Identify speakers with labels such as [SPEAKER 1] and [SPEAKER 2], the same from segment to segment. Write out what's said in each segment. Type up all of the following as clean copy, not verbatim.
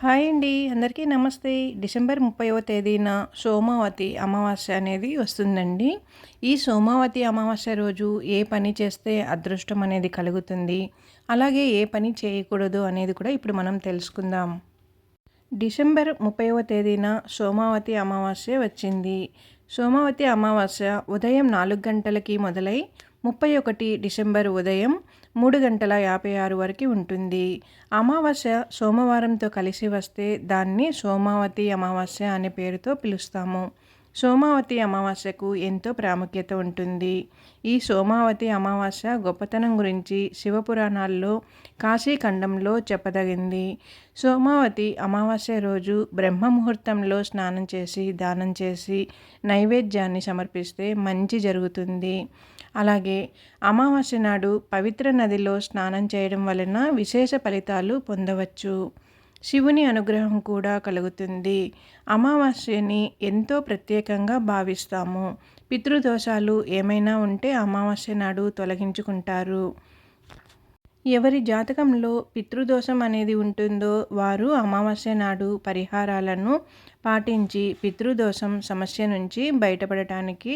[SPEAKER 1] Hi అండి. అందరికీ నమస్తే. డిసెంబర్ 30వ తేదీన సోమావతి అమావాస్య అనేది వస్తుందండి. ఈ సోమావతి అమావాస్య రోజు ఏ పని చేస్తే అదృష్టం అనేది కలుగుతుంది, అలాగే ఏ పని చేయకూడదు అనేది కూడా ఇప్పుడు మనం తెలుసుకుందాం. డిసెంబర్ 30వ తేదీన సోమావతి అమావాస్య వచ్చింది. సోమావతి అమావాస్య ఉదయం 4 గంటలకి మొదలై 31 డిసెంబర్ ఉదయం 3:56 వరకు ఉంటుంది. అమావాస్య సోమవారంతో కలిసి వస్తే దాన్ని సోమావతి అమావాస్య అనే పేరుతో పిలుస్తాము. సోమావతి అమావాస్యకు ఎంతో ప్రాముఖ్యత ఉంటుంది. ఈ సోమావతి అమావాస్య గొప్పతనం గురించి శివపురాణాల్లో కాశీఖండంలో చెప్పదగింది. సోమావతి అమావాస్య రోజు బ్రహ్మముహూర్తంలో స్నానం చేసి దానం చేసి నైవేద్యాన్ని సమర్పిస్తే మంచి జరుగుతుంది. అలాగే అమావాస్య నాడు పవిత్ర నదిలో స్నానం చేయడం వలన విశేష ఫలితాలు పొందవచ్చు. శివుని అనుగ్రహం కూడా కలుగుతుంది. అమావాస్యని ఎంతో ప్రత్యేకంగా భావిస్తాము. పితృదోషాలు ఏమైనా ఉంటే అమావాస్య నాడు తొలగించుకుంటారు. ఎవరి జాతకంలో పితృదోషం అనేది ఉంటుందో వారు అమావాస్య నాడు పరిహారాలను పాటించి పితృదోషం సమస్య నుంచి బయటపడటానికి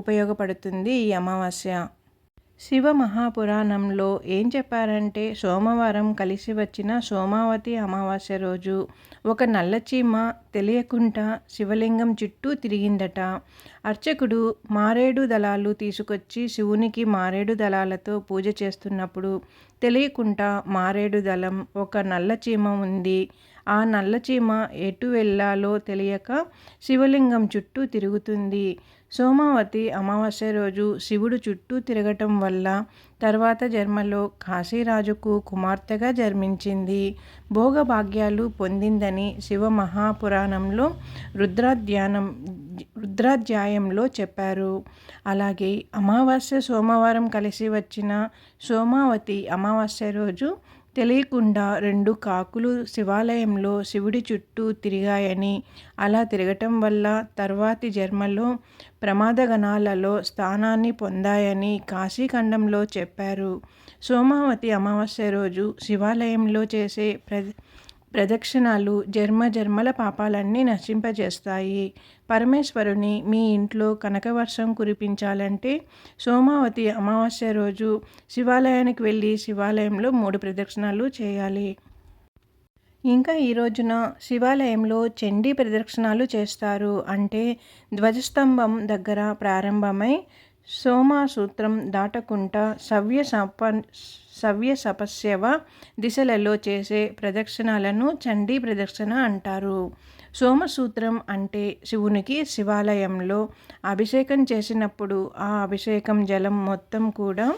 [SPEAKER 1] ఉపయోగపడుతుంది ఈ అమావాస్య. శివ మహాపురాణంలో ఏం చెప్పారంటే, సోమవారం కలిసి వచ్చిన సోమావతి అమావాస్య రోజు ఒక నల్లచీమ తెలియకుండా శివలింగం చుట్టూ తిరిగిందట. అర్చకుడు మారేడు దళాలు తీసుకొచ్చి శివునికి మారేడు దళాలతో పూజ చేస్తున్నప్పుడు తెలియకుండా మారేడు దళం ఒక నల్లచీమ ఉంది. ఆ నల్లచీమ ఎటు వెళ్ళాలో తెలియక శివలింగం చుట్టూ తిరుగుతుంది. సోమావతి అమావాస్య రోజు శివుడు చుట్టూ తిరగటం వల్ల తర్వాత జన్మలో కాశీరాజుకు కుమార్తెగా జన్మించింది. భోగభాగ్యాలు పొందిందని శివ మహాపురాణంలో రుద్రాధ్యాయంలో చెప్పారు. అలాగే అమావాస్య సోమవారం కలిసి వచ్చిన సోమావతి అమావాస్య రోజు తెలియకుండా 2 కాకులు శివాలయంలో శివుడి చుట్టూ తిరిగాయని, అలా తిరగటం వల్ల తర్వాతి జన్మలో ప్రమాదగణాలలో స్థానాన్ని పొందాయని కాశీఖండంలో చెప్పారు. సోమావతి అమావాస్య రోజు శివాలయంలో చేసే ప్రదక్షిణాలు జన్మల పాపాలన్నీ నశింపజేస్తాయి. పరమేశ్వరుని మీ ఇంట్లో కనకవర్షం కురిపించాలంటే సోమావతి అమావాస్య రోజు శివాలయానికి వెళ్ళి శివాలయంలో 3 ప్రదక్షిణాలు చేయాలి. ఇంకా ఈ రోజున శివాలయంలో చండీ ప్రదక్షిణాలు చేస్తారు. అంటే ధ్వజస్తంభం దగ్గర ప్రారంభమై సోమసూత్రం దాటకుండా సవ్య సపస్యవ దిశలలో చేసే ప్రదక్షిణాలను చండీ ప్రదక్షిణ అంటారు. సోమసూత్రం అంటే శివునికి శివాలయంలో అభిషేకం చేసినప్పుడు ఆ అభిషేకం జలం మొత్తం కూడా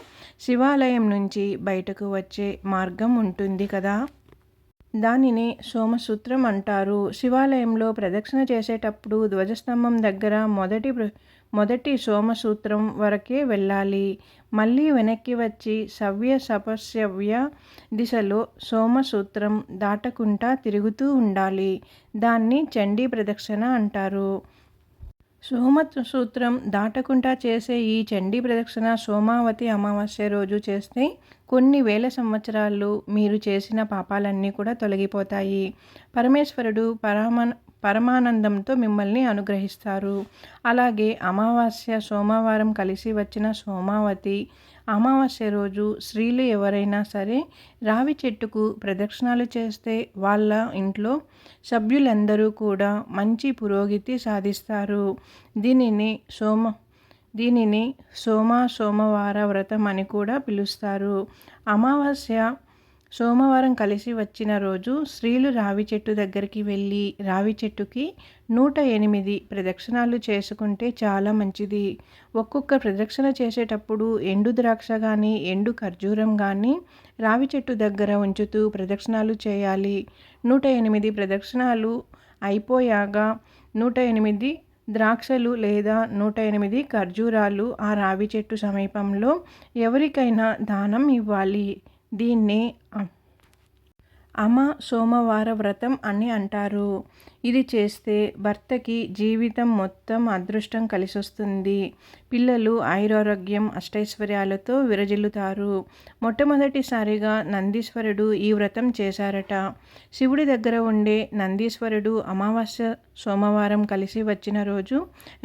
[SPEAKER 1] శివాలయం నుంచి బయటకు వచ్చే మార్గం ఉంటుంది కదా, దానిని సోమసూత్రం అంటారు. శివాలయంలో ప్రదక్షిణ చేసేటప్పుడు ధ్వజస్తంభం దగ్గర మొదటి సోమసూత్రం వరకే వెళ్ళాలి. మళ్ళీ వెనక్కి వచ్చి సపస్యవ్య దిశలో సోమసూత్రం దాటకుండా తిరుగుతూ ఉండాలి. దాన్ని చండీ ప్రదక్షిణ అంటారు. సోమసూత్రం దాటకుండా చేసే ఈ చండీ ప్రదక్షిణ సోమావతి అమావాస్య రోజు చేస్తే కొన్ని వేల సంవత్సరాలు మీరు చేసిన పాపాలన్నీ కూడా తొలగిపోతాయి. పరమేశ్వరుడు పరమానందంతో మిమ్మల్ని అనుగ్రహిస్తారు. అలాగే అమావాస్య సోమవారం కలిసి వచ్చిన సోమావతి అమావాస్య రోజు స్త్రీలు ఎవరైనా సరే రావి చెట్టుకు ప్రదక్షిణాలు చేస్తే వాళ్ళ ఇంట్లో సభ్యులందరూ కూడా మంచి పురోగతి సాధిస్తారు. దీనిని సోమవార వ్రతం అని కూడా పిలుస్తారు. అమావాస్య సోమవారం కలిసి వచ్చిన రోజు స్త్రీలు రావి చెట్టు దగ్గరికి వెళ్ళి రావి చెట్టుకి 108 ప్రదక్షిణాలు చేసుకుంటే చాలా మంచిది. ఒక్కొక్క ప్రదక్షిణ చేసేటప్పుడు ఎండు ద్రాక్ష కానీ ఎండు ఖర్జూరం కానీ రావి చెట్టు దగ్గర ఉంచుతూ ప్రదక్షిణాలు చేయాలి. 108 ప్రదక్షిణాలు అయిపోయాక 108 ద్రాక్షలు లేదా 108 ఖర్జూరాలు ఆ రావి చెట్టు సమీపంలో ఎవరికైనా దానం ఇవ్వాలి. దీన్నే సోమవార వ్రతం అని అంటారు. ఇది చేస్తే భర్తకి జీవితం మొత్తం అదృష్టం కలిసొస్తుంది. పిల్లలు ఆయురారోగ్యం అష్టైశ్వర్యాలతో విరజిల్లుతారు. మొట్టమొదటిసారిగా నందీశ్వరుడు ఈ వ్రతం చేశారట. శివుడి దగ్గర ఉండే నందీశ్వరుడు అమావాస్య సోమవారం కలిసి వచ్చిన రోజు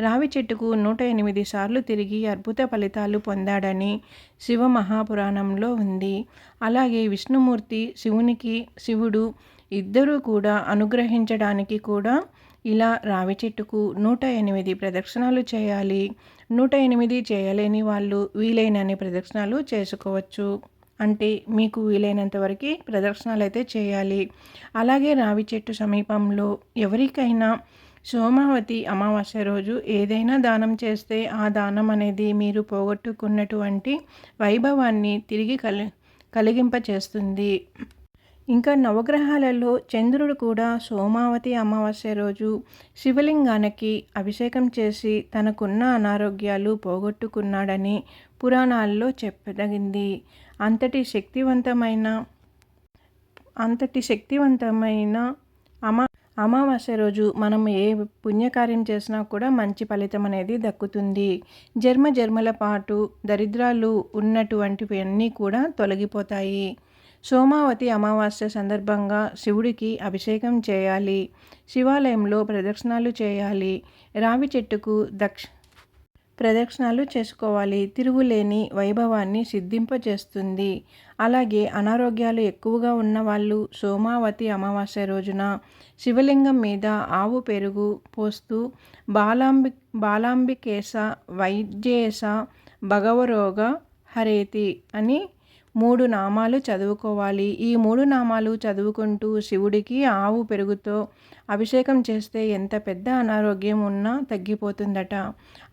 [SPEAKER 1] రావి చెట్టుకు 108 సార్లు తిరిగి అద్భుత ఫలితాలు పొందాడని శివ మహాపురాణంలో ఉంది. అలాగే విష్ణుమూర్తి శివుడు ఇద్దరూ కూడా అనుగ్రహించడానికి కూడా ఇలా రావి చెట్టుకు 108 ప్రదక్షిణాలు చేయాలి. 108 చేయలేని వాళ్ళు వీలైనన్ని ప్రదక్షిణాలు చేసుకోవచ్చు. అంటే మీకు వీలైనంత వరకు ప్రదక్షిణాలు అయితే చేయాలి. అలాగే రావి చెట్టు సమీపంలో ఎవరికైనా సోమావతి అమావాస్య రోజు ఏదైనా దానం చేస్తే ఆ దానం అనేది మీరు పోగొట్టుకున్నటువంటి వైభవాన్ని తిరిగి కలిగింపచేస్తుంది. ఇంకా నవగ్రహాలలో చంద్రుడు కూడా సోమావతి అమావాస్య రోజు శివలింగానికి అభిషేకం చేసి తనకున్న అనారోగ్యాలు పోగొట్టుకున్నాడని పురాణాల్లో చెప్పదగింది. అంతటి శక్తివంతమైన అమావాస్య రోజు మనం ఏ పుణ్యకార్యం చేసినా కూడా మంచి ఫలితం అనేది దక్కుతుంది. జన్మల పాటు దరిద్రాలు ఉన్నటువంటివన్నీ కూడా తొలగిపోతాయి. సోమావతి అమావాస్య సందర్భంగా శివుడికి అభిషేకం చేయాలి. శివాలయంలో ప్రదక్షిణాలు చేయాలి. రావి చెట్టుకు ప్రదక్షిణాలు చేసుకోవాలి. తిరుగులేని వైభవాన్ని సిద్ధింపచేస్తుంది. అలాగే అనారోగ్యాలు ఎక్కువగా ఉన్నవాళ్ళు సోమావతి అమావాస్య రోజున శివలింగం మీద ఆవు పెరుగు పోస్తూ బాలాంబికేశ వైద్యేశ భగవరోగ హరేతి అని 3 నామాలు చదువుకోవాలి. ఈ 3 నామాలు చదువుకుంటూ శివుడికి ఆవు పెరుగుతో అభిషేకం చేస్తే ఎంత పెద్ద అనారోగ్యం ఉన్నా తగ్గిపోతుందట.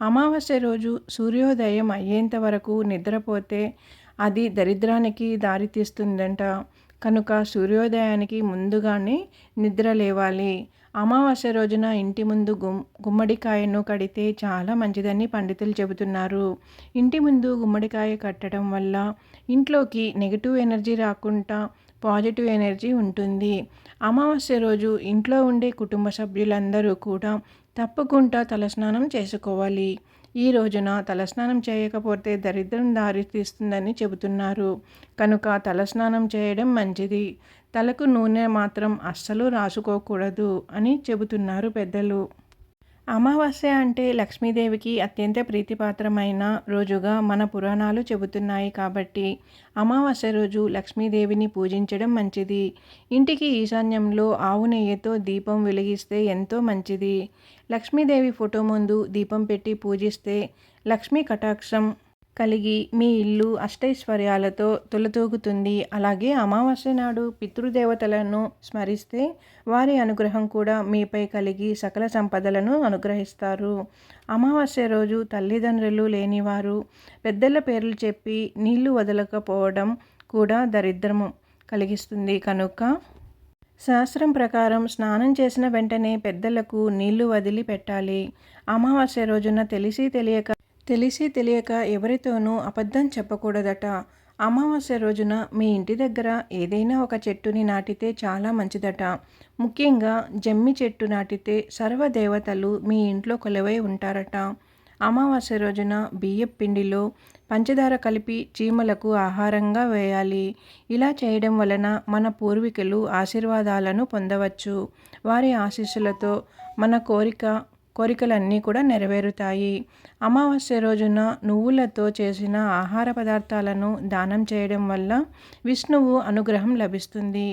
[SPEAKER 1] అమావాస్య రోజు సూర్యోదయం అయ్యేంత వరకు నిద్రపోతే అది దరిద్రానికి దారితీస్తుందంట. కనుక సూర్యోదయానికి ముందుగానే నిద్ర లేవాలి. అమావాస్య రోజున ఇంటి ముందు గుమ్మడికాయను కడితే చాలా మంచిదని పండితులు చెబుతున్నారు. ఇంటి ముందు గుమ్మడికాయ కట్టడం వల్ల ఇంట్లోకి నెగిటివ్ ఎనర్జీ రాకుండా పాజిటివ్ ఎనర్జీ ఉంటుంది. అమావాస్య రోజు ఇంట్లో ఉండే కుటుంబ సభ్యులందరూ కూడా తప్పకుండా తలస్నానం చేసుకోవాలి. ఈ రోజున తలస్నానం చేయకపోతే దరిద్రం దారితీస్తుందని చెబుతున్నారు. కనుక తలస్నానం చేయడం మంచిది. తలకు నూనె మాత్రం అస్సలు రాసుకోకూడదు అని చెబుతున్నారు పెద్దలు. అమావాస్య అంటే లక్ష్మీదేవికి అత్యంత ప్రీతిపాత్రమైన రోజుగా మన పురాణాలు చెబుతున్నాయి. కాబట్టి అమావాస్య రోజు లక్ష్మీదేవిని పూజించడం మంచిది. ఇంటికి ఈశాన్యంలో ఆవు నెయ్యితో దీపం వెలిగిస్తే ఎంతో మంచిది. లక్ష్మీదేవి ఫోటో ముందు దీపం పెట్టి పూజిస్తే లక్ష్మీ కటాక్షం కలిగి మీ ఇల్లు అష్టైశ్వర్యాలతో తులతూగుతుంది. అలాగే అమావాస్య నాడు పితృదేవతలను స్మరిస్తే వారి అనుగ్రహం కూడా మీపై కలిగి సకల సంపదలను అనుగ్రహిస్తారు. అమావాస్య రోజు తల్లిదండ్రులు లేనివారు పెద్దల పేర్లు చెప్పి నీళ్లు వదలకపోవడం కూడా దరిద్రము కలిగిస్తుంది. కనుక శాస్త్రం ప్రకారం స్నానం చేసిన వెంటనే పెద్దలకు నీళ్లు వదిలి పెట్టాలి. అమావాస్య రోజున తెలిసి తెలియక ఎవరితోనూ అబద్ధం చెప్పకూడదట. అమావాస్య రోజున మీ ఇంటి దగ్గర ఏదైనా ఒక చెట్టుని నాటితే చాలా మంచిదట. ముఖ్యంగా జమ్మి చెట్టు నాటితే సర్వదేవతలు మీ ఇంట్లో కొలువై ఉంటారట. అమావాస్య రోజున బియ్యపు పిండిలో పంచదార కలిపి చీమలకు ఆహారంగా వేయాలి. ఇలా చేయడం వలన మన పూర్వీకులు ఆశీర్వాదాలను పొందవచ్చు. వారి ఆశీస్సులతో మన కోరికలన్నీ కూడా నెరవేరుతాయి. అమావాస్య రోజున నువ్వులతో చేసిన ఆహార పదార్థాలను దానం చేయడం వల్ల విష్ణువు అనుగ్రహం లభిస్తుంది.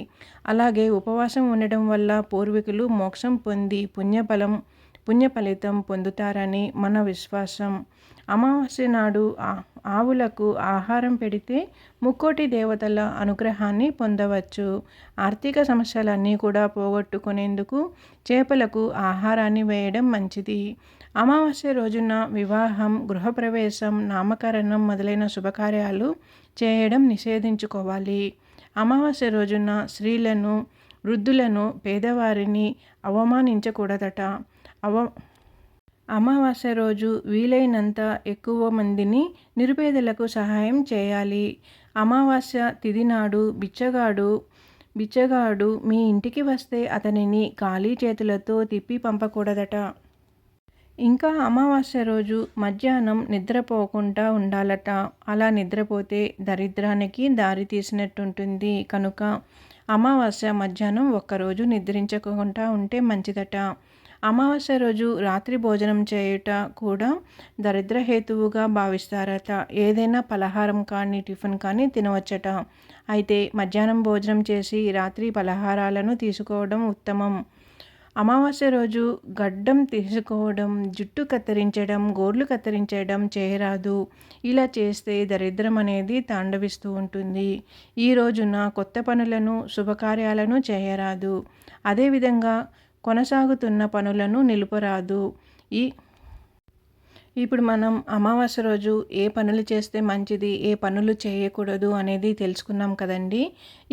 [SPEAKER 1] అలాగే ఉపవాసం ఉండడం వల్ల పూర్వీకులు మోక్షం పొంది పుణ్య ఫలితం పొందుతారని మన విశ్వాసం. అమావాస్య నాడు ఆవులకు ఆహారం పెడితే ముక్కోటి దేవతల అనుగ్రహాన్ని పొందవచ్చు. ఆర్థిక సమస్యలన్నీ కూడా పోగొట్టుకునేందుకు చేపలకు ఆహారాన్ని వేయడం మంచిది. అమావాస్య రోజున వివాహం, గృహప్రవేశం, నామకరణం మొదలైన శుభకార్యాలు చేయడం నిషేధించుకోవాలి. అమావాస్య రోజున స్త్రీలను, వృద్ధులను, పేదవారిని అవమానించకూడదట. అమావాస్య రోజు వీలైనంత ఎక్కువ మందిని నిరుపేదలకు సహాయం చేయాలి. అమావాస్య తిథి నాడు బిచ్చగాడు బిచ్చగాడు మీ ఇంటికి వస్తే అతనిని ఖాళీ చేతులతో తిప్పి పంపకూడదట. ఇంకా అమావాస్య రోజు మధ్యాహ్నం నిద్రపోకుండా ఉండాలట. అలా నిద్రపోతే దరిద్రానికి దారి తీసినట్టుంటుంది. కనుక అమావాస్య మధ్యాహ్నం ఒక్కరోజు నిద్రించకుండా ఉంటే మంచిదట. అమావాస్య రోజు రాత్రి భోజనం చేయుట కూడా దరిద్రహేతువుగా భావిస్తారట. ఏదైనా పలహారం కానీ టిఫిన్ కానీ తినవచ్చట. అయితే మధ్యాహ్నం భోజనం చేసి రాత్రి పలహారాలను తీసుకోవడం ఉత్తమం. అమావాస్య రోజు గడ్డం తీసుకోవడం, జుట్టు కత్తిరించడం, గోర్లు కత్తిరించడం చేయరాదు. ఇలా చేస్తే దరిద్రం అనేది తాండవిస్తూ ఉంటుంది. ఈ రోజున కొత్త పనులను, శుభకార్యాలను చేయరాదు. అదేవిధంగా కొనసాగుతున్న పనులను నిలుపరాదు. ఇప్పుడు మనం అమావాస్య రోజు ఏ పనులు చేస్తే మంచిది, ఏ పనులు చేయకూడదు అనేది తెలుసుకున్నాం కదండి.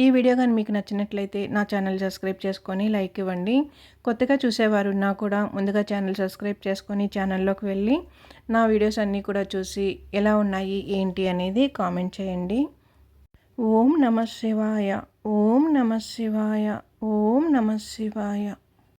[SPEAKER 1] ఈ వీడియో కానీ మీకు నచ్చినట్లయితే నా ఛానల్ సబ్స్క్రైబ్ చేసుకొని లైక్ ఇవ్వండి. కొత్తగా చూసేవారు ఉన్నా కూడా ముందుగా ఛానల్ సబ్స్క్రైబ్ చేసుకొని ఛానల్లోకి వెళ్ళి నా వీడియోస్ అన్నీ కూడా చూసి ఎలా ఉన్నాయి ఏంటి అనేది కామెంట్ చేయండి. ఓం నమః శివాయ, ఓం నమః శివాయ, ఓం నమః శివాయ.